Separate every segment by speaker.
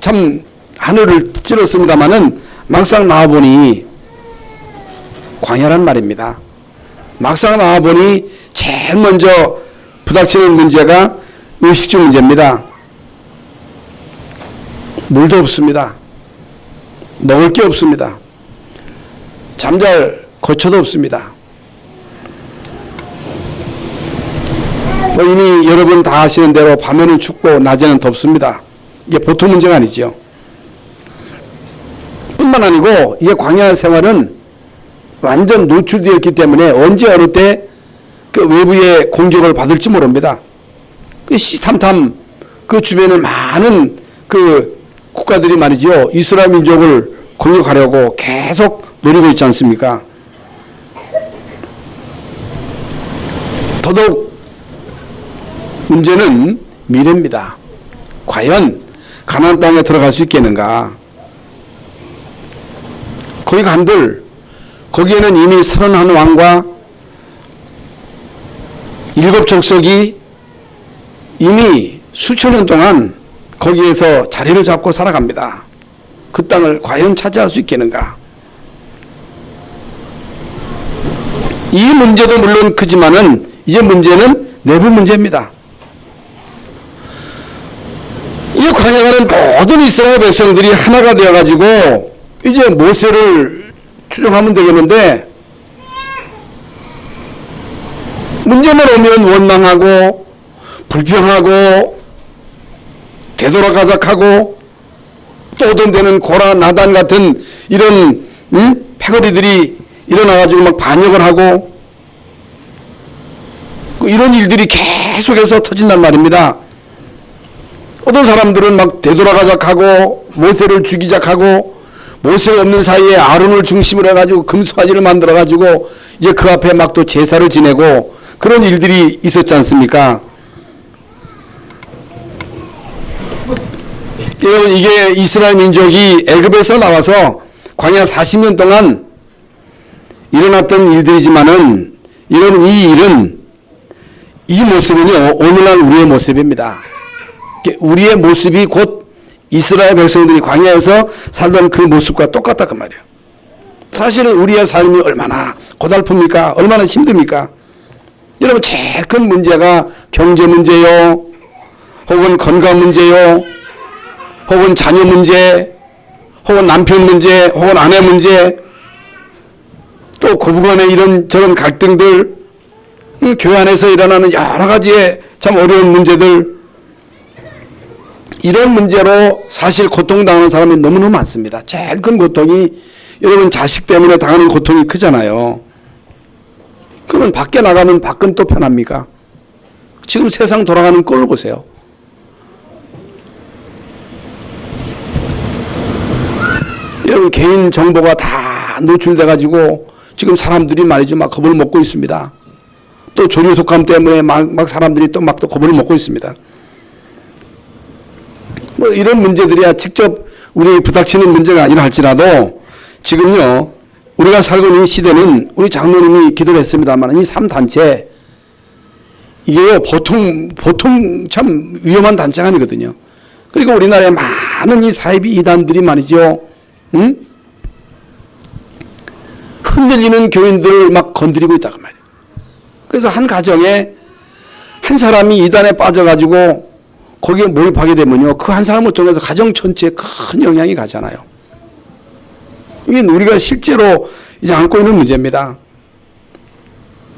Speaker 1: 참 하늘을 찔렀습니다마는 막상 나와보니 광야란 말입니다. 막상 나와보니 제일 먼저 부닥치는 문제가 의식주 문제입니다. 물도 없습니다. 먹을 게 없습니다. 잠잘 거처도 없습니다. 이미 여러분 다 아시는 대로 밤에는 춥고 낮에는 덥습니다. 이게 보통 문제가 아니죠. 뿐만 아니고 이게 광야 생활은 완전 노출되었기 때문에 언제 어느 때 그 외부의 공격을 받을지 모릅니다. 그 시탐탐 그 주변에 많은 그 국가들이 말이죠. 이스라엘 민족을 공격하려고 계속 노리고 있지 않습니까? 더더욱 문제는 미래입니다. 과연 가나안 땅에 들어갈 수 있겠는가? 거기 간들 거기에는 이미 31왕과 7 족속이 이미 수천 년 동안 거기에서 자리를 잡고 살아갑니다. 그 땅을 과연 차지할 수 있겠는가? 이 문제도 물론 크지만은 이제 문제는 내부 문제입니다. 이 광야가는 모든 이스라엘 백성들이 하나가 되어가지고 이제 모세를 추종하면 되겠는데 문제만 오면 원망하고 불평하고 되돌아가작하고 또 어떤 데는 고라 나단 같은 이런 패거리들이 일어나가지고 막 반역을 하고 이런 일들이 계속해서 터진단 말입니다. 어떤 사람들은 막 되돌아가작하고 모세를 죽이작하고 모세가 없는 사이에 아론을 중심으로 해가지고 금송아지를 만들어가지고 이제 그 앞에 막 또 제사를 지내고 그런 일들이 있었지 않습니까? 여러분 이게 이스라엘 민족이 애굽에서 나와서 광야 40년 동안 일어났던 일들이지만은 여러분 이 일은 이 모습은요 오늘날 우리의 모습입니다. 우리의 모습이 곧 이스라엘 백성들이 광야에서 살던 그 모습과 똑같다 그 말이에요. 사실은 우리의 삶이 얼마나 고달픕니까? 얼마나 힘듭니까? 여러분 제일 큰 문제가 경제 문제요, 혹은 건강 문제요, 혹은 자녀 문제, 혹은 남편 문제, 혹은 아내 문제, 또 고부간의 이런 저런 갈등들, 교회 안에서 일어나는 여러 가지의 참 어려운 문제들, 이런 문제로 사실 고통당하는 사람이 너무너무 많습니다. 제일 큰 고통이 여러분 자식 때문에 당하는 고통이 크잖아요. 그러면 밖에 나가면 밖은 또 편합니까? 지금 세상 돌아가는 꼴을 보세요. 여러분 개인 정보가 다 노출돼 가지고 지금 사람들이 말이죠 막 겁을 먹고 있습니다. 또 조류 독감 때문에 막 사람들이 또 막 또 겁을 먹고 있습니다. 뭐 이런 문제들이야 직접 우리 부닥치는 문제가 아니라 할지라도 지금요 우리가 살고 있는 시대는 우리 장로님이 기도를 했습니다만 이 3단체 이게요 보통 참 위험한 단체가 아니거든요. 그리고 우리나라에 많은 이 사이비 이단들이 말이죠. 흔들리는 교인들을 막 건드리고 있다고 말이에요. 그래서 한 가정에 한 사람이 이단에 빠져가지고 거기에 몰입하게 되면요. 그 한 사람을 통해서 가정 전체에 큰 영향이 가잖아요. 이게 우리가 실제로 이제 안고 있는 문제입니다.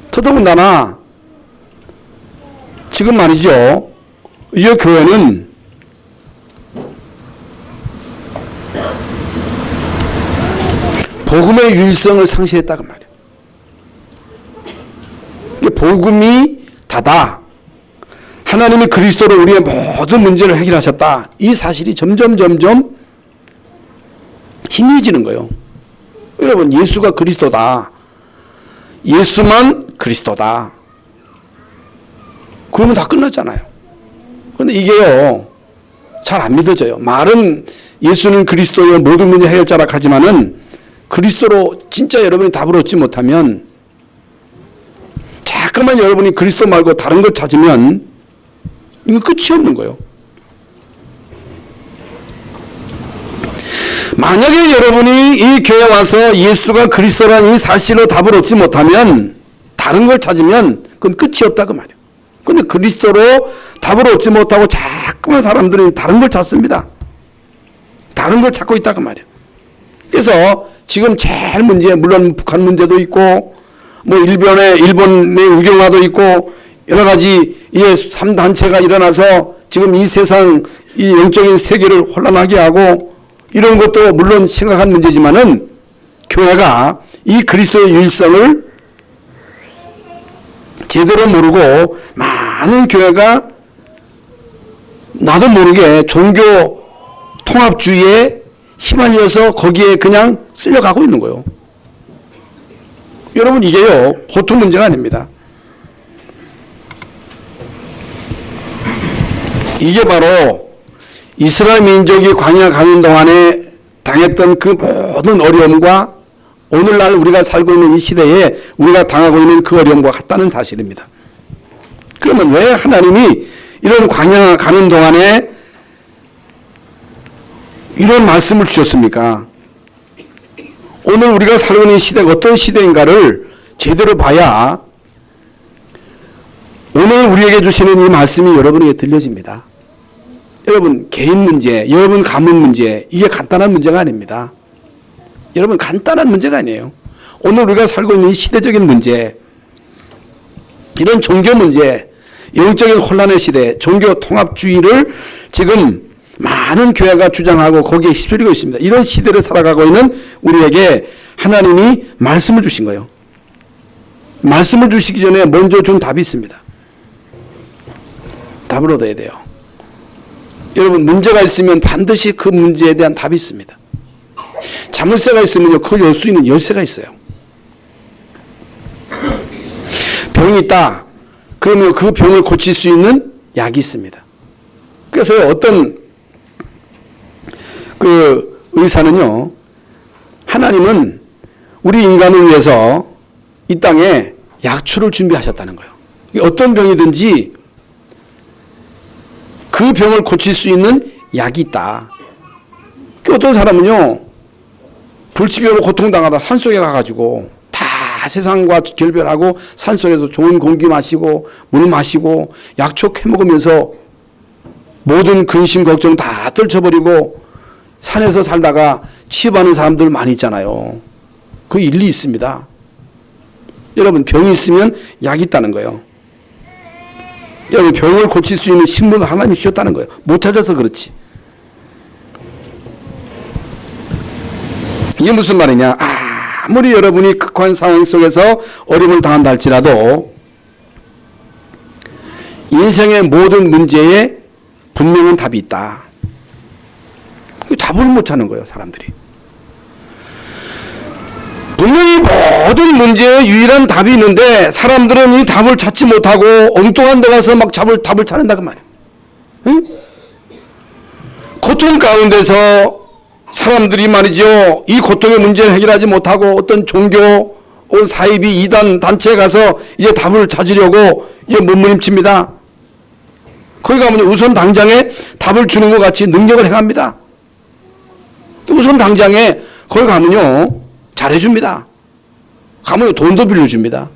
Speaker 1: 더더군다나 지금 말이죠. 이 교회는 복음의 유일성을 상실했다고 말이에요. 복음이 다다. 하나님이 그리스도로 우리의 모든 문제를 해결하셨다. 이 사실이 점점 희미해지는 거예요. 여러분 예수가 그리스도다. 예수만 그리스도다. 그러면 다 끝났잖아요. 그런데 이게요 잘 안 믿어져요. 말은 예수는 그리스도의 모든 문제 해결자라 하지만은 그리스도로 진짜 여러분이 답을 얻지 못하면 자꾸만 여러분이 그리스도 말고 다른 걸 찾으면 이거 끝이 없는 거예요. 만약에 여러분이 이 교회에 와서 예수가 그리스도라는 이 사실로 답을 얻지 못하면 다른 걸 찾으면 그건 끝이 없다고 말이에요. 근데 그리스도로 답을 얻지 못하고 자꾸만 사람들은 다른 걸 찾습니다. 다른 걸 찾고 있다고 말이에요. 그래서 지금 제일 문제, 물론 북한 문제도 있고 뭐 일본의 우경화도 있고 여러 가지 이 3단체가 일어나서 지금 이 세상 이 영적인 세계를 혼란하게 하고 이런 것도 물론 심각한 문제지만은 교회가 이 그리스도의 유일성을 제대로 모르고 많은 교회가 나도 모르게 종교 통합주의에 휘말려서 거기에 그냥 쓸려가고 있는 거예요. 여러분 이게요 보통 문제가 아닙니다. 이게 바로 이스라엘 민족이 광야 가는 동안에 당했던 그 모든 어려움과 오늘날 우리가 살고 있는 이 시대에 우리가 당하고 있는 그 어려움과 같다는 사실입니다. 그러면 왜 하나님이 이런 광야 가는 동안에 이런 말씀을 주셨습니까? 오늘 우리가 살고 있는 시대가 어떤 시대인가를 제대로 봐야 오늘 우리에게 주시는 이 말씀이 여러분에게 들려집니다. 여러분 개인 문제, 여러분 가문 문제 이게 간단한 문제가 아닙니다. 여러분 간단한 문제가 아니에요. 오늘 우리가 살고 있는 이 시대적인 문제, 이런 종교 문제, 영적인 혼란의 시대, 종교 통합주의를 지금 많은 교회가 주장하고 거기에 휩쓸리고 있습니다. 이런 시대를 살아가고 있는 우리에게 하나님이 말씀을 주신 거예요. 말씀을 주시기 전에 먼저 준 답이 있습니다. 답을 얻어야 돼요. 여러분 문제가 있으면 반드시 그 문제에 대한 답이 있습니다. 자물쇠가 있으면요 그걸 열 수 있는 열쇠가 있어요. 병이 있다 그러면 그 병을 고칠 수 있는 약이 있습니다. 그래서 어떤 그 의사는요 하나님은 우리 인간을 위해서 이 땅에 약초를 준비하셨다는 거예요. 어떤 병이든지 그 병을 고칠 수 있는 약이 있다. 어떤 사람은요 불치병으로 고통당하다 산속에 가가지고 다 세상과 결별하고 산속에서 좋은 공기 마시고 물 마시고 약초 캐먹으면서 모든 근심 걱정 다 떨쳐버리고 산에서 살다가 치유받는 사람들 많이 있잖아요. 그 일리 있습니다. 여러분 병이 있으면 약이 있다는 거예요. 여러분 병을 고칠 수 있는 식물을 하나님이 주셨다는 거예요. 못 찾아서 그렇지. 이게 무슨 말이냐? 아무리 여러분이 극한 상황 속에서 어려움을 당한다 할지라도 인생의 모든 문제에 분명한 답이 있다. 답을 못 찾는 거예요, 사람들이. 분명히 모든 문제에 유일한 답이 있는데 사람들은 이 답을 찾지 못하고 엉뚱한 데 가서 막 답을 찾는다고 말이에요. 응? 고통 가운데서 사람들이 말이죠. 이 고통의 문제를 해결하지 못하고 어떤 종교, 사이비, 이단 단체에 가서 이제 답을 찾으려고 이제 몸부림칩니다. 거기 가면 우선 당장에 답을 주는 것 같이 능력을 행합니다. 우선 당장에 거기 가면요 잘해줍니다. 가면 돈도 빌려줍니다.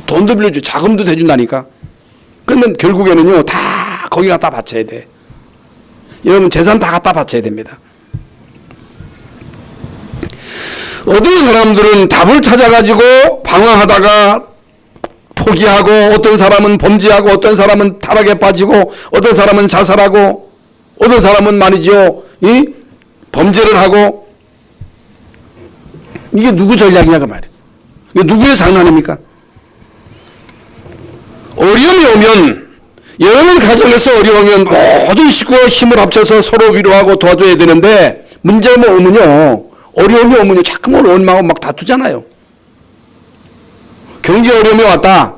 Speaker 1: 돈도 빌려줘, 자금도 대준다니까. 그러면 결국에는요 다 거기 갖다 바쳐야 돼. 여러분 재산 다 갖다 바쳐야 됩니다. 어떤 사람들은 답을 찾아가지고 방황하다가 포기하고 어떤 사람은 범죄하고 어떤 사람은 타락에 빠지고 어떤 사람은 자살하고 어떤 사람은 말이죠 범죄를 하고 이게 누구 전략이냐고 말이에요. 이게 누구의 장난입니까? 어려움이 오면 여러분 가정에서 어려우면 모든 식구와 힘을 합쳐서 서로 위로하고 도와줘야 되는데 문제가 오면요 어려움이 오면요 자꾸만 원망하고 막 다투잖아요. 경제 어려움이 왔다.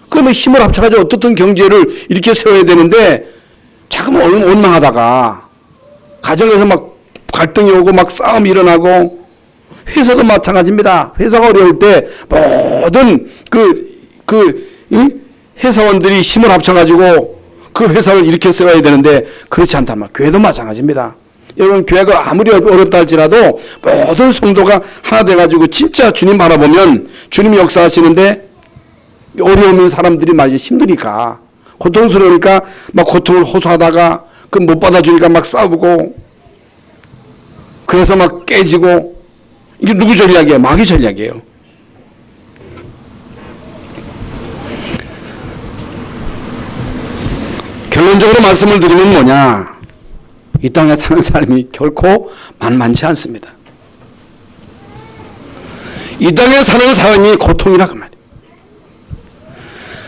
Speaker 1: 그러면 힘을 합쳐가지고 어떻든 경제를 이렇게 세워야 되는데 자꾸만 원망하다가 가정에서 막 갈등이 오고 막 싸움이 일어나고 회사도 마찬가지입니다. 회사가 어려울 때 모든 회사원들이 힘을 합쳐가지고 그 회사를 이렇게 세워야 되는데 그렇지 않단 말이에요. 교회도 마찬가지입니다. 여러분 교회가 아무리 어렵다 할지라도 모든 성도가 하나 돼가지고 진짜 주님 바라보면 주님이 역사하시는데 어려우면 사람들이 많이 힘드니까 고통스러우니까 막 고통을 호소하다가 그 못 받아주니까 막 싸우고 그래서 막 깨지고 이게 누구 전략이에요? 마귀 전략이에요. 결론적으로 말씀을 드리면 뭐냐? 이 땅에 사는 사람이 결코 만만치 않습니다. 이 땅에 사는 사람이 고통이라 그 말이에요.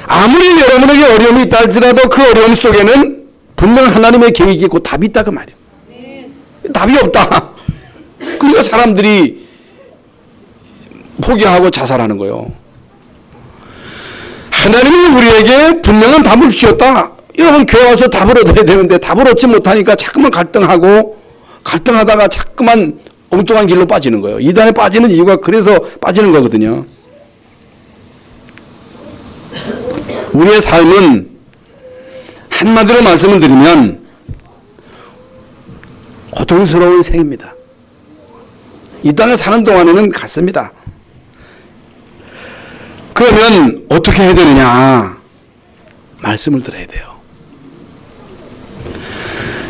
Speaker 1: 아무리 여러분에게 어려움이 있다 할지라도 그 어려움 속에는 분명 하나님의 계획이 있고 답이 있다 그 말이에요. 답이 없다. 그러니까 사람들이 포기하고 자살하는 거예요. 하나님이 우리에게 분명한 답을 주셨다. 여러분 교회 와서 답을 얻어야 되는데 답을 얻지 못하니까 자꾸만 갈등하다가 자꾸만 엉뚱한 길로 빠지는 거예요. 이단에 빠지는 이유가 그래서 빠지는 거거든요. 우리의 삶은 한마디로 말씀을 드리면 고통스러운 생입니다. 이 땅에 사는 동안에는 같습니다. 그러면 어떻게 해야 되느냐? 말씀을 들어야 돼요.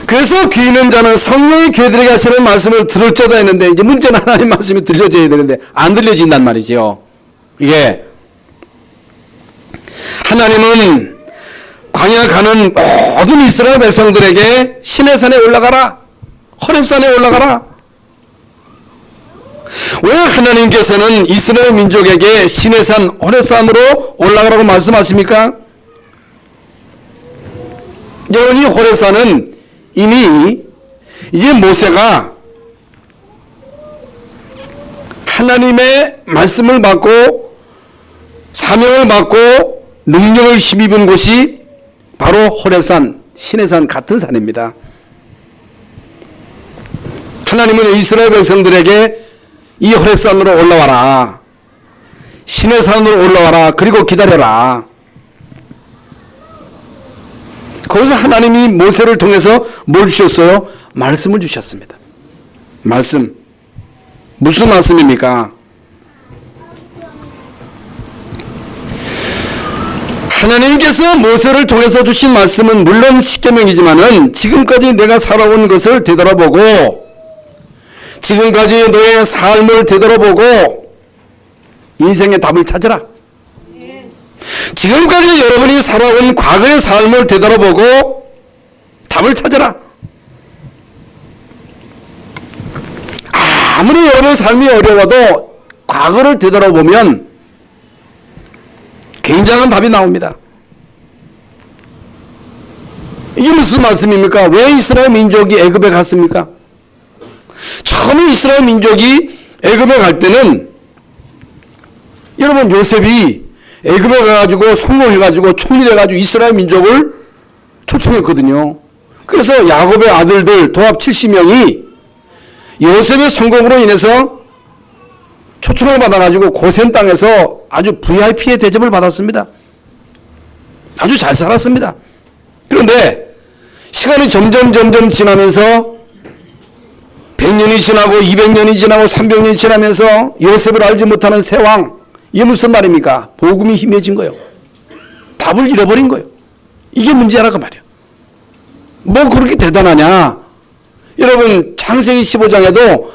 Speaker 1: 그래서 귀 있는 자는 성령이 교회들에게 하시는 말씀을 들을지어다 했는데 이제 문제는 하나님 말씀이 들려져야 되는데 안 들려진단 말이죠. 이게 하나님은 광야 가는 모든 이스라엘 백성들에게 시내산에 올라가라, 호렙산에 올라가라. 왜 하나님께서는 이스라엘 민족에게 시내산 호렙산으로 올라가라고 말씀하십니까? 여러분 이 호렙산은 이미 이제 모세가 하나님의 말씀을 받고 사명을 받고 능력을 힘입은 곳이 바로 호렙산, 시내산 같은 산입니다. 하나님은 이스라엘 백성들에게 이 호렙산으로 올라와라, 시내산으로 올라와라, 그리고 기다려라. 거기서 하나님이 모세를 통해서 뭘 주셨어요? 말씀을 주셨습니다. 말씀. 무슨 말씀입니까? 하나님께서 모세를 통해서 주신 말씀은 물론 십계명이지만은 지금까지 내가 살아온 것을 되돌아보고 지금까지 너의 삶을 되돌아보고 인생의 답을 찾으라. 지금까지 여러분이 살아온 과거의 삶을 되돌아보고 답을 찾아라. 아무리 여러분 삶이 어려워도 과거를 되돌아보면 굉장한 답이 나옵니다. 이게 무슨 말씀입니까? 왜 이스라엘 민족이 애굽에 갔습니까? 처음에 이스라엘 민족이 애굽에 갈 때는 여러분 요셉이 애굽에 가가지고 성공해가지고 총리돼가지고 이스라엘 민족을 초청했거든요. 그래서 야곱의 아들들 도합 70명이 요셉의 성공으로 인해서 초청을 받아가지고 고센 땅에서 아주 VIP의 대접을 받았습니다. 아주 잘 살았습니다. 그런데 시간이 점점 지나면서 100년이 지나고 200년이 지나고 300년이 지나면서 요셉을 알지 못하는 새왕, 이게 무슨 말입니까? 복음이 희미해진 거예요. 답을 잃어버린 거예요. 이게 문제라고 말이에요. 뭐 그렇게 대단하냐? 여러분 창세기 15장에도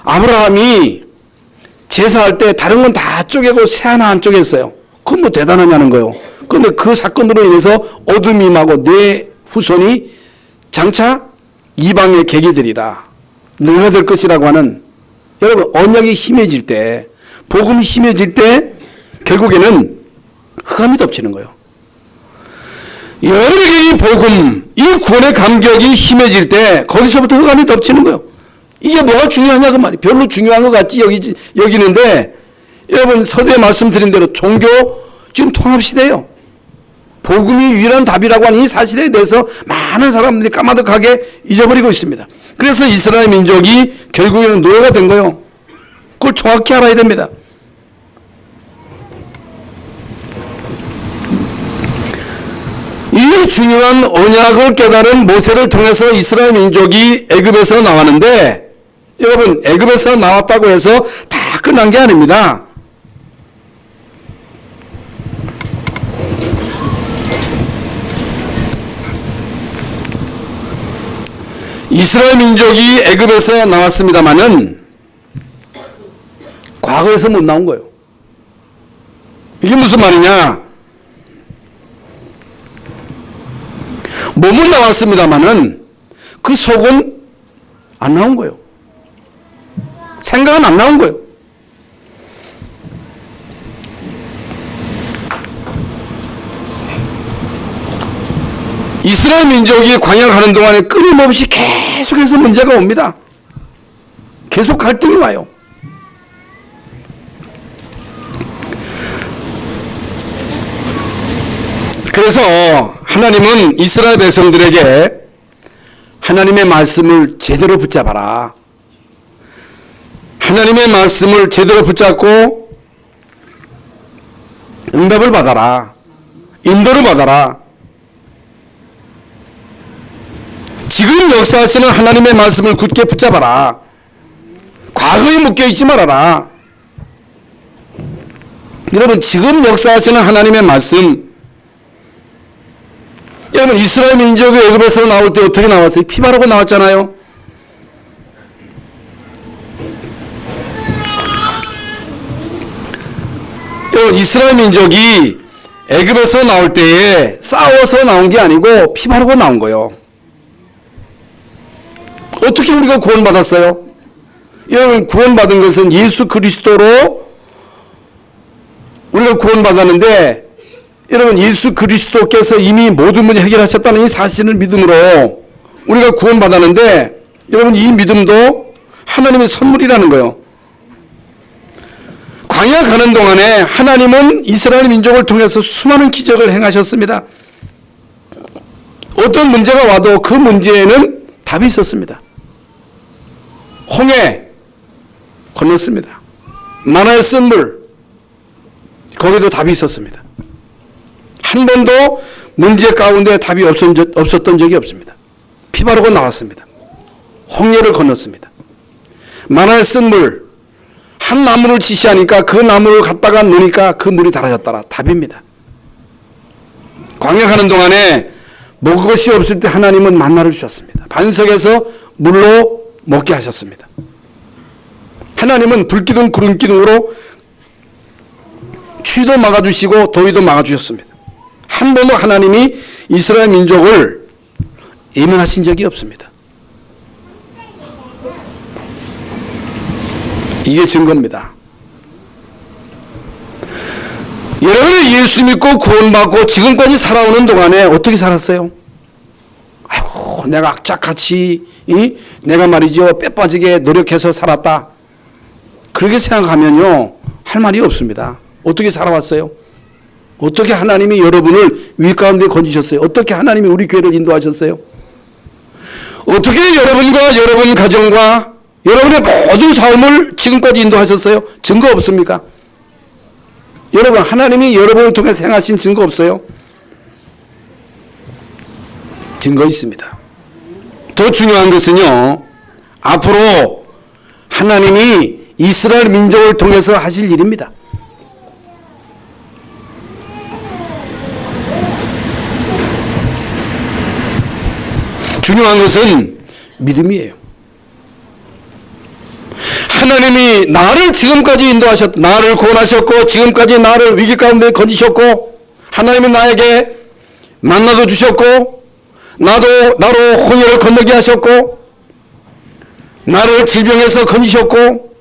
Speaker 1: 아브라함이 제사할 때 다른 건 다 쪼개고 새 하나 안 쪼갰어요. 그건 뭐 대단하냐는 거예요. 그런데 그 사건으로 인해서 어둠이 임하고 내 후손이 장차 이방의 계기들이라 너희가 될 것이라고 하는, 여러분 언약이 힘해질 때, 복음이 심해질 때 결국에는 흑암이 덮치는 거예요. 여러분에게 이 복음, 이 구원의 감격이 심해질 때 거기서부터 흑암이 덮치는 거예요. 이게 뭐가 중요하냐 그 말이에요. 별로 중요한 것 같지 여기는데 여러분 서두에 말씀드린 대로 종교 지금 통합시대예요. 복음이 유일한 답이라고 하는 이 사실에 대해서 많은 사람들이 까마득하게 잊어버리고 있습니다. 그래서 이스라엘 민족이 결국에는 노예가 된 거예요. 그걸 정확히 알아야 됩니다. 이 중요한 언약을 깨달은 모세를 통해서 이스라엘 민족이 애굽에서 나왔는데, 여러분, 애굽에서 나왔다고 해서 다 끝난 게 아닙니다. 이스라엘 민족이 애굽에서 나왔습니다마는 과거에서 못 나온 거예요. 이게 무슨 말이냐? 몸은 나왔습니다마는 그 속은 안 나온 거예요. 생각은 안 나온 거예요. 이스라엘 민족이 광야 가는 동안에 끊임없이 계속해서 문제가 옵니다. 계속 갈등이 와요. 그래서 하나님은 이스라엘 백성들에게 하나님의 말씀을 제대로 붙잡아라. 하나님의 말씀을 제대로 붙잡고 응답을 받아라. 인도를 받아라. 지금 역사하시는 하나님의 말씀을 굳게 붙잡아라. 과거에 묶여있지 말아라. 여러분, 지금 역사하시는 하나님의 말씀, 여러분, 이스라엘 민족이 애굽에서 나올 때 어떻게 나왔어요? 피 바르고 나왔잖아요. 여러분, 이스라엘 민족이 애굽에서 나올 때에 싸워서 나온 게 아니고 피 바르고 나온 거예요. 어떻게 우리가 구원받았어요? 여러분, 구원받은 것은 예수 그리스도로 우리가 구원받았는데, 여러분, 예수 그리스도께서 이미 모든 문제 해결하셨다는 이 사실을 믿음으로 우리가 구원받았는데, 여러분, 이 믿음도 하나님의 선물이라는 거예요. 광야 가는 동안에 하나님은 이스라엘 민족을 통해서 수많은 기적을 행하셨습니다. 어떤 문제가 와도 그 문제에는 답이 있었습니다. 홍해 건넜습니다. 만화의 쓴 물, 거기도 답이 있었습니다. 한 번도 문제 가운데 답이 없었던 적이 없습니다. 피 바르고 나왔습니다. 홍해를 건넜습니다. 만화의 쓴 물, 한 나무를 지시하니까 그 나무를 갖다가 넣으니까 그 물이 달아졌더라. 답입니다. 광야 가는 동안에 먹을 것이 없을 때 하나님은 만나를 주셨습니다. 반석에서 물로 먹게 하셨습니다. 하나님은 불기둥 구름기둥으로 추위도 막아주시고 더위도 막아주셨습니다. 한 번도 하나님이 이스라엘 민족을 예면하신 적이 없습니다. 이게 증거입니다. 여러분이 예수 믿고 구원받고 지금까지 살아오는 동안에 어떻게 살았어요? 아이고, 내가 악착같이 내가 말이죠, 뼈 빠지게 노력해서 살았다. 그렇게 생각하면요, 할 말이 없습니다. 어떻게 살아왔어요? 어떻게 하나님이 여러분을 위 가운데 건지셨어요? 어떻게 하나님이 우리 교회를 인도하셨어요? 어떻게 여러분과 여러분 가정과 여러분의 모든 삶을 지금까지 인도하셨어요? 증거 없습니까? 여러분, 하나님이 여러분을 통해 행하신 증거 없어요? 증거 있습니다. 더 중요한 것은요, 앞으로 하나님이 이스라엘 민족을 통해서 하실 일입니다. 중요한 것은 믿음이에요. 하나님이 나를 지금까지 인도하셨다. 나를 구원하셨고 지금까지 나를 위기 가운데 건지셨고 하나님이 나에게 만나도 주셨고 나로 홍해를 건너게 하셨고 나를 질병에서 건지셨고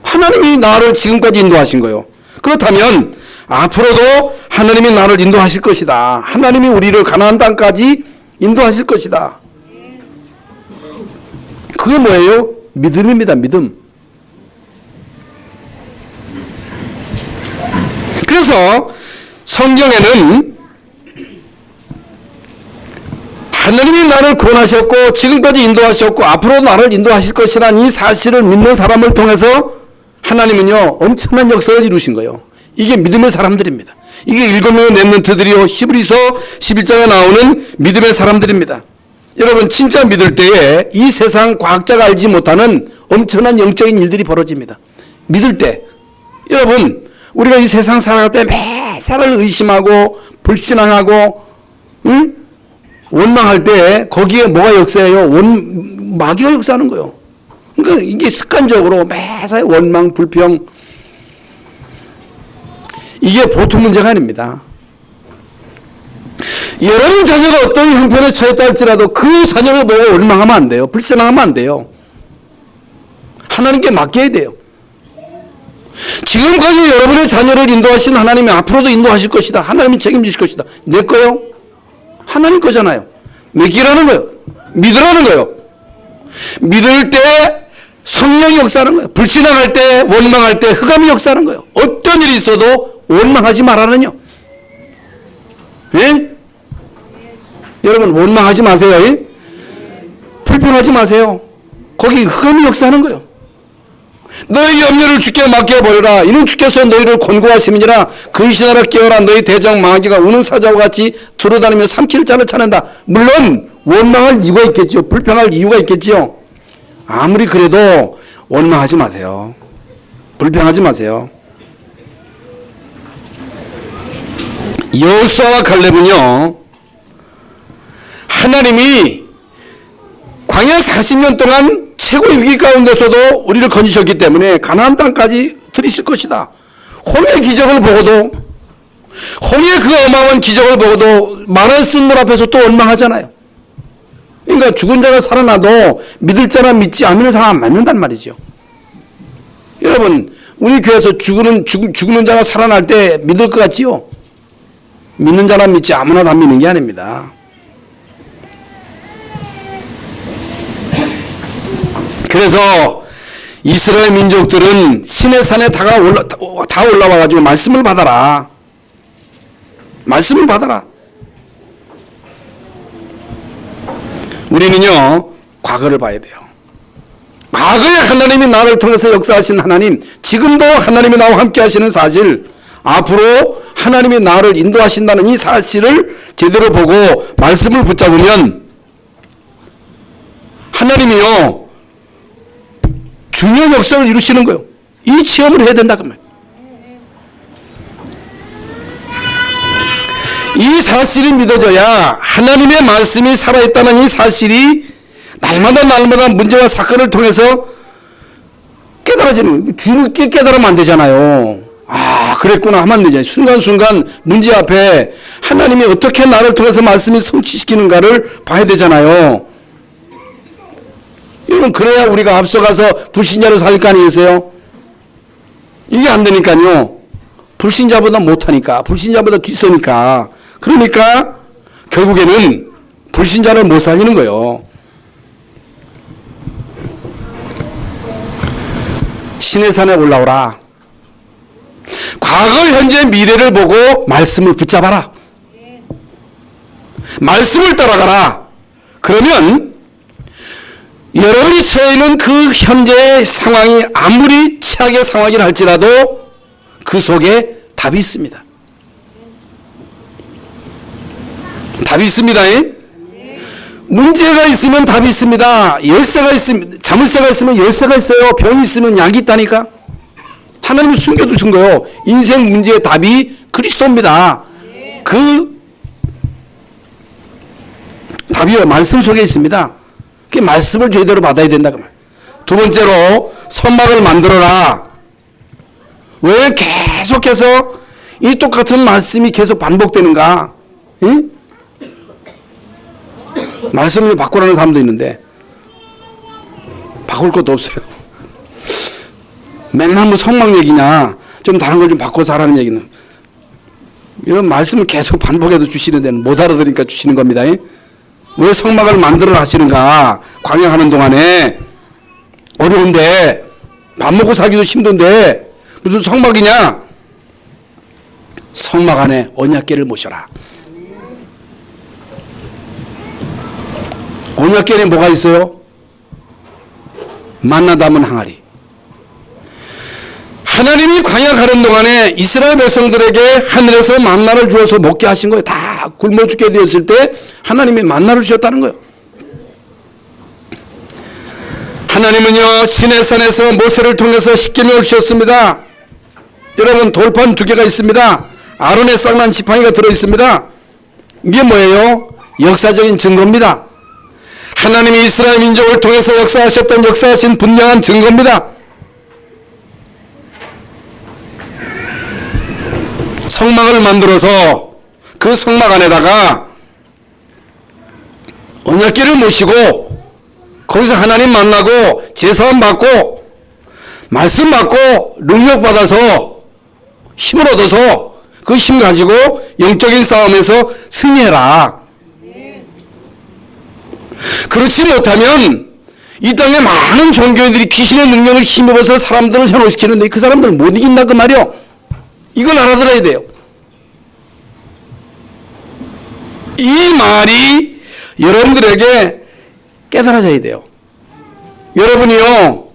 Speaker 1: 하나님이 나를 지금까지 인도하신 거예요. 그렇다면 앞으로도 하나님이 나를 인도하실 것이다. 하나님이 우리를 가나안 땅까지 인도하실 것이다. 그게 뭐예요? 믿음입니다. 믿음. 그래서 성경에는 하나님이 나를 구원하셨고 지금까지 인도하셨고 앞으로 나를 인도하실 것이라는 이 사실을 믿는 사람을 통해서 하나님은요 엄청난 역사를 이루신 거예요. 이게 믿음의 사람들입니다. 이게 7명의 렘넌트들이요. 히브리서 11장에 나오는 믿음의 사람들입니다. 여러분 진짜 믿을 때에 이 세상 과학자가 알지 못하는 엄청난 영적인 일들이 벌어집니다. 믿을 때 여러분 우리가 이 세상 살아갈 때 매사를 의심하고 불신앙하고 원망할 때 거기에 뭐가 역사해요? 마귀가 역사하는 거예요. 그러니까 이게 습관적으로 매사에 원망 불평 이게 보통 문제가 아닙니다. 여러분 자녀가 어떤 형편에 처했다 할지라도 그 자녀를 보고 원망하면 안 돼요. 불신앙하면 안 돼요. 하나님께 맡겨야 돼요. 지금까지 여러분의 자녀를 인도하신 하나님이 앞으로도 인도하실 것이다. 하나님이 책임지실 것이다. 내 거요? 하나님 거잖아요. 맡기라는 거예요. 믿으라는 거예요. 믿을 때 성령이 역사하는 거예요. 불신앙할 때, 원망할 때 흑암이 역사하는 거예요. 어떤 일이 있어도 원망하지 말라는요. 예? 여러분 원망하지 마세요. 예? 불평하지 마세요. 거기 흑암이 역사하는 거예요. 너희 염려를 주께 맡겨버려라. 이는 주께서 너희를 권고하심이니라. 근신하라 깨어라. 너희 대적 마귀가 우는 사자와 같이 들어다니며 삼킬 자를 찾는다. 물론 원망할 이유가 있겠죠. 불평할 이유가 있겠죠. 아무리 그래도 원망하지 마세요. 불평하지 마세요. 여호수아와 갈렙은요, 하나님이 광야 40년 동안 최고의 위기 가운데서도 우리를 건지셨기 때문에 가나안 땅까지 들이실 것이다. 홍해의 기적을 보고도, 홍해의 그 어마어마한 기적을 보고도 말을 쓴 물 앞에서 또 원망하잖아요. 그러니까 죽은 자가 살아나도 믿을 자나 믿지 않는 사람 안 맞는단 말이죠. 여러분 우리 교회에서 죽는 자가 살아날 때 믿을 것 같지요? 믿는 자나 믿지 아무나 다 믿는 게 아닙니다. 그래서 이스라엘 민족들은 시내산에 다 올라와가지고 말씀을 받아라. 말씀을 받아라. 우리는요 과거를 봐야 돼요. 과거에 하나님이 나를 통해서 역사하신 하나님, 지금도 하나님이 나와 함께 하시는 사실, 앞으로 하나님이 나를 인도하신다는 이 사실을 제대로 보고 말씀을 붙잡으면 하나님이요 중요한 역사를 이루시는 거예요. 이 체험을 해야 된다 그 말. 이 사실이 믿어져야 하나님의 말씀이 살아있다는 이 사실이 날마다 문제와 사건을 통해서 깨달아지는 거예요. 뒤늦게 깨달으면 안 되잖아요. 아 그랬구나 하면 안 되잖아요. 순간순간 문제 앞에 하나님이 어떻게 나를 통해서 말씀이 성취시키는가를 봐야 되잖아요. 여러분 그래야 우리가 앞서가서 불신자로 살 거 아니겠어요? 이게 안 되니까요. 불신자보다 못하니까, 불신자보다 뒷서니까, 그러니까 결국에는 불신자를 못 살리는 거예요. 시내산에 올라오라. 과거, 현재, 미래를 보고 말씀을 붙잡아라. 말씀을 따라가라. 그러면 여러분이 처해 있는 그 현재의 상황이 아무리 최악의 상황이라 할지라도 그 속에 답이 있습니다. 답이 있습니다. 문제가 있으면 답이 있습니다. 열쇠가 있으면, 자물쇠가 있으면 열쇠가 있어요. 병이 있으면 약이 있다니까. 하나님이 숨겨두신 거예요. 인생 문제의 답이 그리스도입니다. 그 답이 말씀 속에 있습니다. 그 말씀을 제대로 받아야 된다 그 말. 두 번째로 선막을 만들어라. 왜 계속해서 이 똑같은 말씀이 계속 반복되는가? 응? 말씀을 바꾸라는 사람도 있는데 바꿀 것도 없어요. 맨날 뭐 성막 얘기냐, 좀 다른 걸 좀 바꿔서 하라는 얘기는, 이런 말씀을 계속 반복해서 주시는 데는 못 알아들으니까 주시는 겁니다. 왜 성막을 만들어 하시는가? 광야하는 동안에 어려운데, 밥 먹고 살기도 힘든데 무슨 성막이냐? 성막 안에 언약궤를 모셔라. 언약궤에 뭐가 있어요? 만나 담은 항아리. 하나님이 광야 가는 동안에 이스라엘 백성들에게 하늘에서 만나를 주어서 먹게 하신 거예요. 다 굶어 죽게 되었을 때 하나님이 만나를 주셨다는 거예요. 하나님은요, 시내산에서 모세를 통해서 십계명을 주셨습니다. 여러분, 돌판 2개가 있습니다. 아론의 쌍난 지팡이가 들어있습니다. 이게 뭐예요? 역사적인 증거입니다. 하나님이 이스라엘 민족을 통해서 역사하셨던 역사하신 분명한 증거입니다. 성막을 만들어서 그 성막 안에다가 언약궤를 모시고 거기서 하나님 만나고 제사함 받고 말씀 받고 능력 받아서 힘을 얻어서 그 힘 가지고 영적인 싸움에서 승리해라. 그렇지 못하면 이 땅에 많은 종교인들이 귀신의 능력을 힘입어서 사람들을 현혹시키는데 그 사람들을 못 이긴다 그 말이요. 이걸 알아들어야 돼요. 이 말이 여러분들에게 깨달아져야 돼요. 여러분이요,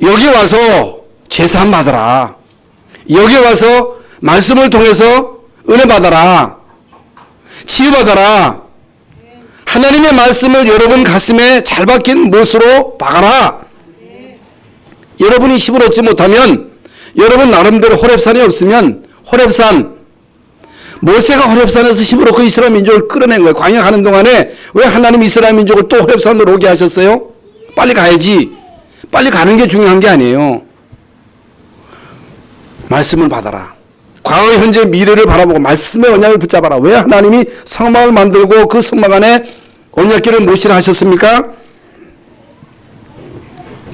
Speaker 1: 여기 와서 제사함 받아라. 여기 와서 말씀을 통해서 은혜 받아라. 치유받아라. 하나님의 말씀을 여러분 가슴에 잘 박힌 못으로 박아라. 여러분이 힘을 얻지 못하면, 여러분 나름대로 호렙산이 없으면 호렙산, 모세가 호렙산에서 힘을 얻고 이스라엘 민족을 끌어낸 거예요. 광야 가는 동안에 왜 하나님 이스라엘 민족을 또 호렙산으로 오게 하셨어요? 빨리 가야지. 빨리 가는 게 중요한 게 아니에요. 말씀을 받아라. 과거, 현재, 미래를 바라보고 말씀의 언약을 붙잡아라. 왜 하나님이 성막을 만들고 그 성막 안에 언약궤를 모시라 하셨습니까?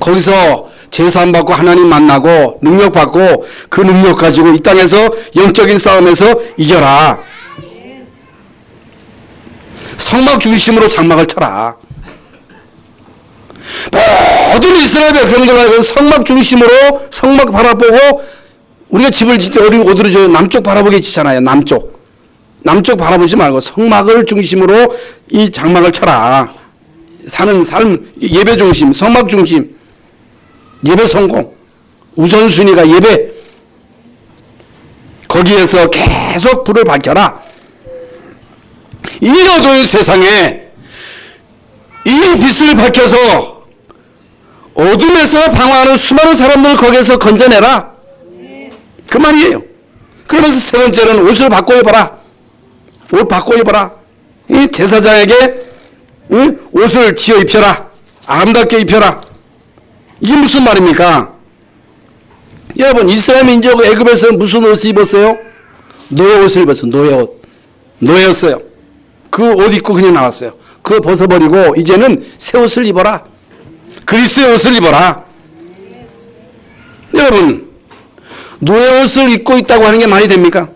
Speaker 1: 거기서 제사함 받고 하나님 만나고 능력 받고 그 능력 가지고 이 땅에서 영적인 싸움에서 이겨라. 성막 중심으로 장막을 쳐라. 모든 이스라엘 백성들과 성막 중심으로 성막 바라보고 우리가 집을 짓 때 어디로 남쪽 바라보게 짓잖아요. 남쪽 바라보지 말고 성막을 중심으로 이 장막을 쳐라. 사는 삶, 예배 중심, 성막 중심, 예배 성공, 우선순위가 예배. 거기에서 계속 불을 밝혀라. 이 어두운 세상에 이 빛을 밝혀서 어둠에서 방황하는 수많은 사람들을 거기에서 건져내라. 그 말이에요. 그러면서 세 번째는 옷을 바꿔 입어라. 옷 바꿔 입어라. 이 제사장에게 옷을 지어 입혀라. 아름답게 입혀라. 이게 무슨 말입니까? 여러분, 이스라엘 민족 애굽에서 무슨 옷을 입었어요? 노예 옷을 입었어요. 노예 옷. 노예였어요. 그 옷 입고 그냥 나왔어요. 그거 벗어버리고 이제는 새 옷을 입어라. 그리스도의 옷을 입어라. 여러분, 노예 옷을 입고 있다고 하는 게 말이 됩니까?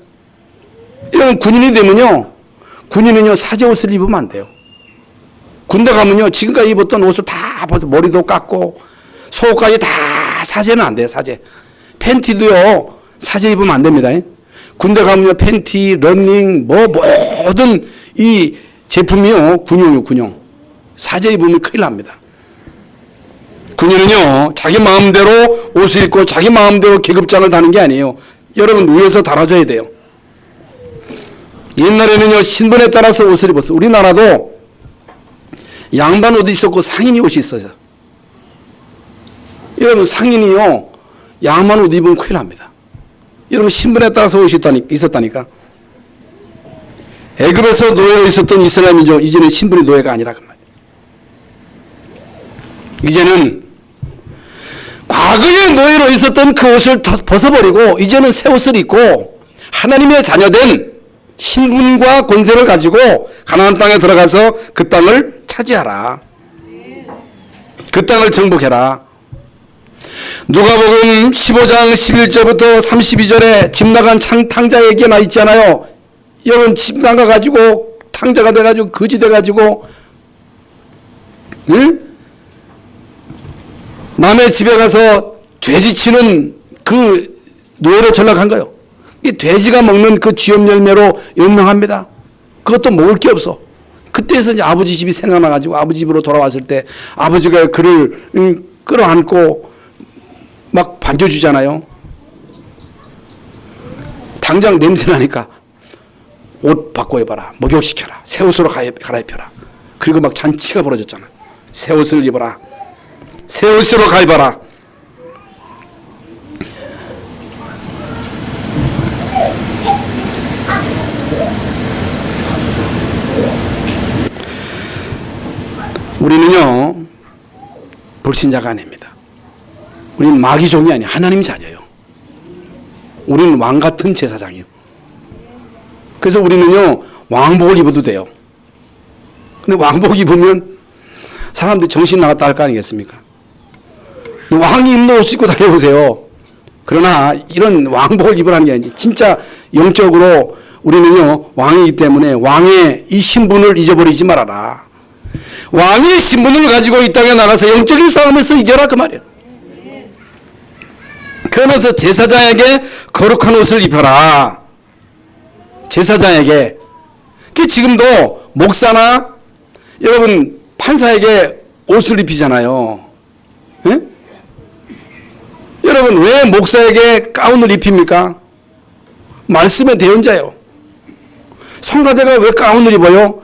Speaker 1: 여러분, 군인이 되면요, 군인은요 사제 옷을 입으면 안 돼요. 군대 가면요 지금까지 입었던 옷을 다 벗어, 머리도 깎고 속옷까지 다 사제는 안 돼요. 사제. 팬티도요 사제 입으면 안 됩니다. 군대 가면요 팬티, 러닝, 모든 이 제품이요 군용이요, 군용. 사제 입으면 큰일 납니다. 군인은요 자기 마음대로 옷을 입고 자기 마음대로 계급장을 다는 게 아니에요. 여러분, 위에서 달아줘야 돼요. 옛날에는요 신분에 따라서 옷을 입었어요. 우리나라도 양반 옷이 있었고 상인이 옷이 있어요. 여러분, 상인이요 양반 옷 입으면 큰일 납니다. 여러분, 신분에 따라서 옷이 있었다니까. 애굽에서 노예로 있었던 이스라엘 민족, 이제는 신분이 노예가 아니라 그 말이에요. 이제는 과거에 노예로 있었던 그 옷을 벗어버리고 이제는 새 옷을 입고 하나님의 자녀된 신분과 권세를 가지고 가나안 땅에 들어가서 그 땅을 차지하라. 그 땅을 정복해라. 누가복음 15장 11절부터 32절에 집 나간 탕자 얘기가 나 있잖아요. 여러분, 집 나가가지고 탕자가 돼가지고 거지 돼가지고 남의 집에 가서 돼지 치는 그 노예로 전락한 거예요. 이 돼지가 먹는 그 쥐염 열매로 연명합니다. 그것도 먹을 게 없어. 그때서 이제 아버지 집이 생각나가지고 아버지 집으로 돌아왔을 때 아버지가 그를 끌어안고 막 반겨주잖아요. 당장 냄새 나니까 옷 바꿔 입어라. 목욕시켜라. 새 옷으로 갈아입혀라. 그리고 막 잔치가 벌어졌잖아. 새 옷을 입어라. 새 옷으로 갈아입어라. 우리는요, 불신자가 아닙니다. 우리는 마귀종이 아니에요. 하나님 자녀예요. 우리는 왕 같은 제사장이에요. 그래서 우리는요, 왕복을 입어도 돼요. 근데 왕복 입으면 사람들이 정신 나갔다 할 거 아니겠습니까? 왕이 입는 옷 입고 다녀보세요. 그러나 이런 왕복을 입으라는 게 아니지. 진짜 영적으로 우리는요, 왕이기 때문에 왕의 이 신분을 잊어버리지 말아라. 왕의 신분을 가지고 이 땅에 나가서 영적인 싸움에서 이겨라 그 말이에요. 그러면서 제사장에게 거룩한 옷을 입혀라. 제사장에게. 지금도 목사나 여러분 판사에게 옷을 입히잖아요. 예? 여러분 왜 목사에게 가운을 입힙니까? 말씀의 대언자예요. 성가대가 왜 가운을 입어요?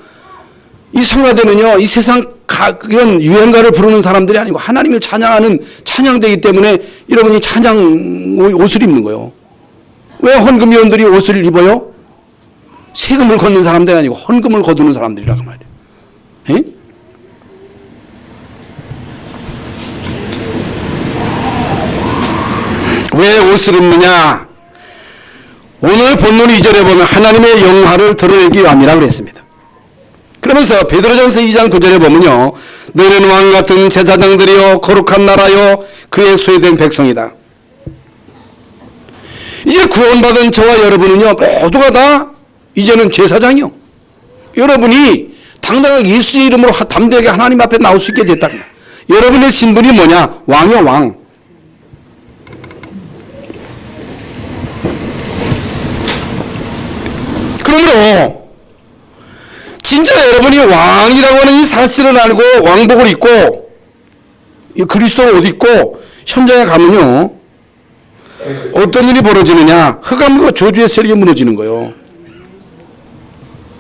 Speaker 1: 이 성가대는요, 이 세상 이런 유행가를 부르는 사람들이 아니고 하나님을 찬양하는 찬양되기 때문에 여러분이 찬양 옷을 입는 거예요. 왜 헌금위원들이 옷을 입어요? 세금을 걷는 사람들이 아니고 헌금을 거두는 사람들이라고 말이에요. 에? 왜 옷을 입느냐? 오늘 본문 2절에 보면 하나님의 영화를 드러내기 위함이라고 그랬습니다. 그러면서 베드로전서 2장 9절에 보면요, 너희는 왕같은 제사장들이요 거룩한 나라요 그의 소유된 백성이다. 이제 구원받은 저와 여러분은요 모두가 다 이제는 제사장이요. 여러분이 당당하게 예수의 이름으로 담대하게 하나님 앞에 나올 수 있게 됐다. 여러분의 신분이 뭐냐? 왕이요, 왕. 그러므로 진짜 여러분이 왕이라고 하는 이 사실을 알고 왕복을 입고 이 그리스도를 옷 입고 현장에 가면요 어떤 일이 벌어지느냐? 흑암과 저주의 세력이 무너지는 거예요.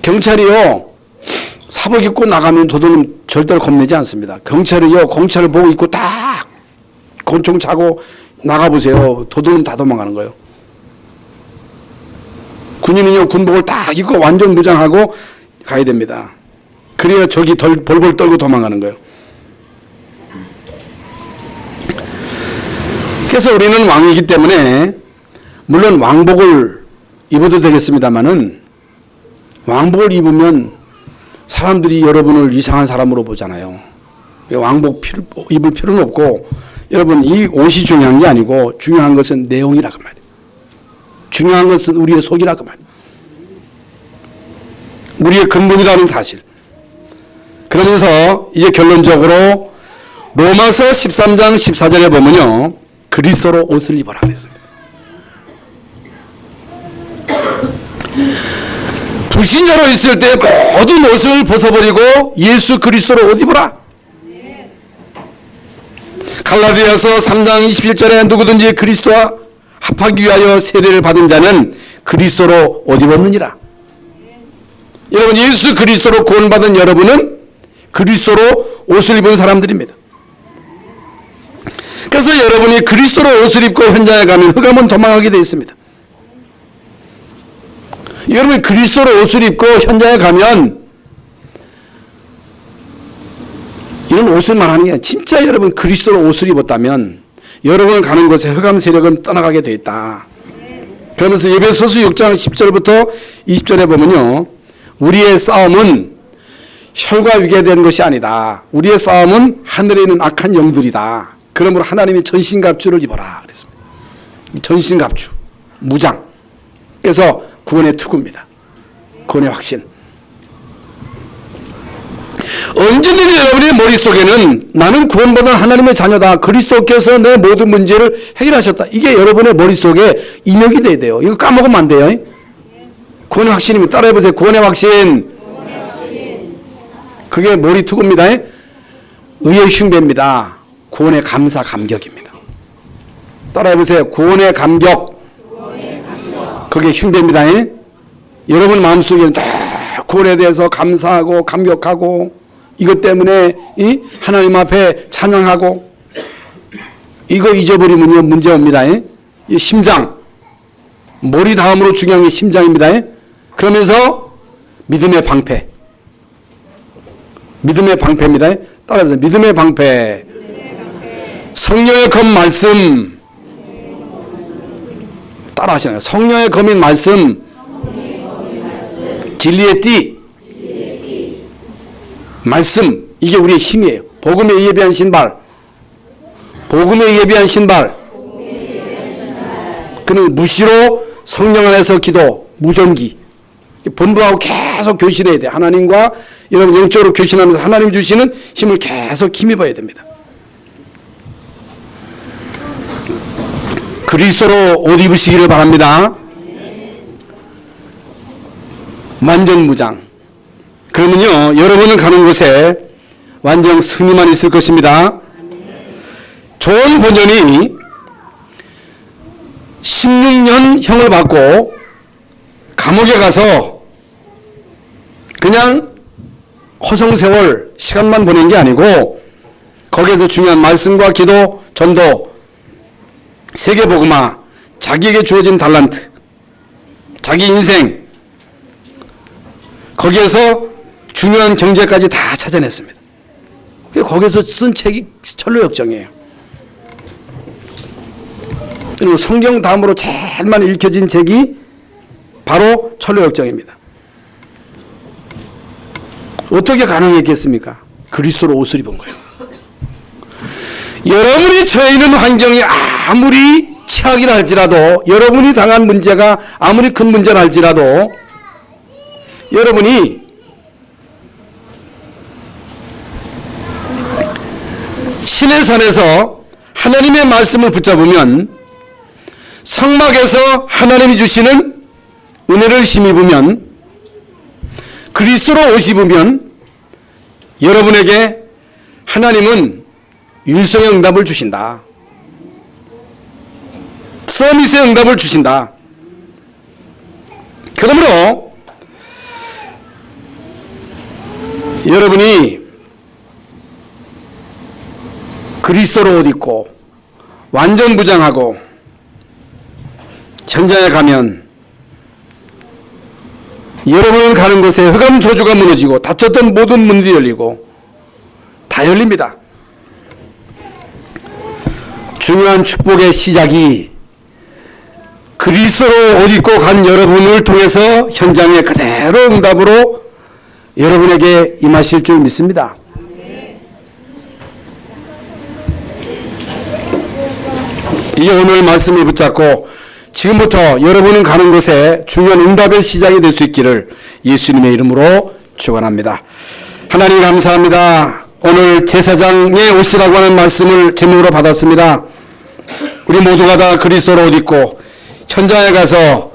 Speaker 1: 경찰이요 사복 입고 나가면 도둑은 절대로 겁내지 않습니다. 경찰이요 공차를 보고 입고 딱 권총 차고 나가보세요. 도둑은 다 도망가는 거예요. 군인은요 군복을 딱 입고 완전 무장하고 가야 됩니다. 그래야 적이 벌벌 떨고 도망가는 거예요. 그래서 우리는 왕이기 때문에 물론 왕복을 입어도 되겠습니다만은 왕복을 입으면 사람들이 여러분을 이상한 사람으로 보잖아요. 왕복 입을 필요는 없고 여러분 이 옷이 중요한 게 아니고 중요한 것은 내용이라고 말이에요. 중요한 것은 우리의 속이라고 말이에요. 우리의 근본이라는 사실. 그러면서 이제 결론적으로 로마서 13장 14절에 보면요 그리스도로 옷을 입어라 그랬습니다. 불신자로 있을 때 모든 옷을 벗어버리고 예수 그리스도로 옷 입어라. 갈라디아서 3장 21절에 누구든지 그리스도와 합하기 위하여 세례를 받은 자는 그리스도로 옷 입었느니라. 여러분 예수 그리스도로 구원받은 여러분은 그리스도로 옷을 입은 사람들입니다. 그래서 여러분이 그리스도로 옷을 입고 현장에 가면 흑암은 도망하게 되어 있습니다. 여러분이 그리스도로 옷을 입고 현장에 가면 이런 옷을 말하는 게 아니라 진짜 여러분 그리스도로 옷을 입었다면 여러분을 가는 곳에 흑암 세력은 떠나가게 되어 있다. 그러면서 에베소서 6장 10절부터 20절에 보면요 우리의 싸움은 혈과 육에 대한 것이 아니다. 우리의 싸움은 하늘에 있는 악한 영들이다. 그러므로 하나님의 전신갑주를 입어라 그랬습니다. 전신갑주, 무장. 그래서 구원의 투구입니다. 구원의 확신. 언제든지 여러분의 머릿속에는 나는 구원받은 하나님의 자녀다. 그리스도께서 내 모든 문제를 해결하셨다. 이게 여러분의 머릿속에 인역이 돼야 돼요. 이거 까먹으면 안 돼요. 구원의 확신입니다. 따라해보세요. 구원의 확신. 그게 머리투구입니다. 의의 흉배입니다. 구원의 감사 감격입니다. 따라해보세요. 구원의 감격. 그게 흉배입니다. 여러분 마음속에는 다 구원에 대해서 감사하고 감격하고 이것 때문에 하나님 앞에 찬양하고 이거 잊어버리면요 문제입니다. 이 심장, 머리 다음으로 중요한 게 심장입니다. 그러면서 믿음의 방패, 믿음의 방패입니다. 따라해보세요. 믿음의 방패. 성령의 검 말씀. 따라하시나요? 성령의 검인 말씀. 진리의 띠. 말씀. 이게 우리의 힘이에요. 복음에 예비한 신발. 복음에 예비한 신발. 그는 무시로 성령 안에서 기도, 무전기. 본부하고 계속 교신해야 돼. 하나님과 여러분 영적으로 교신하면서 하나님 주시는 힘을 계속 힘입어야 됩니다. 그리스도로 옷 입으시기를 바랍니다. 만전무장. 그러면요 여러분은 가는 곳에 완전 승리만 있을 것입니다. 좋은 본전이 16년 형을 받고 감옥에 가서 그냥 허송세월 시간만 보낸 게 아니고 거기에서 중요한 말씀과 기도, 전도, 세계복음화, 자기에게 주어진 달란트, 자기 인생, 거기에서 중요한 경제까지 다 찾아냈습니다. 거기서 쓴 책이 철로역정이에요. 그리고 성경 다음으로 제일 많이 읽혀진 책이 바로 철로역정입니다. 어떻게 가능했겠습니까? 그리스도로 옷을 입은 거예요. 여러분이 처해 있는 환경이 아무리 최악이라 할지라도, 여러분이 당한 문제가 아무리 큰 문제라 할지라도, 여러분이 신의 산에서 하나님의 말씀을 붙잡으면, 성막에서 하나님이 주시는 은혜를 힘입으면, 그리스도로 옷 입으면 여러분에게 하나님은 율성의 응답을 주신다. 서밋의 응답을 주신다. 그러므로 여러분이 그리스도로 옷 입고 완전 부장하고 현장에 가면 여러분 가는 곳에 흑암 저주가 무너지고 닫혔던 모든 문들이 열리고 다 열립니다. 중요한 축복의 시작이 그리스도로 옷 입고 간 여러분을 통해서 현장에 그대로 응답으로 여러분에게 임하실 줄 믿습니다. 이제 오늘 말씀을 붙잡고 지금부터 여러분은 가는 곳에 중요한 응답의 시작이 될 수 있기를 예수님의 이름으로 축원합니다. 하나님 감사합니다. 오늘 제사장의 옷이라고 하는 말씀을 제목으로 받았습니다. 우리 모두가 다 그리스도로 옷 입고 현장에 가서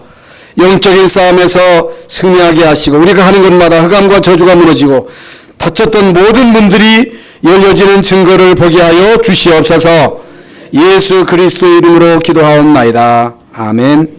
Speaker 1: 영적인 싸움에서 승리하게 하시고 우리가 하는 것마다 흑암과 저주가 무너지고 닫혔던 모든 문들이 열려지는 증거를 보게 하여 주시옵소서. 예수 그리스도의 이름으로 기도하옵나이다. 아멘.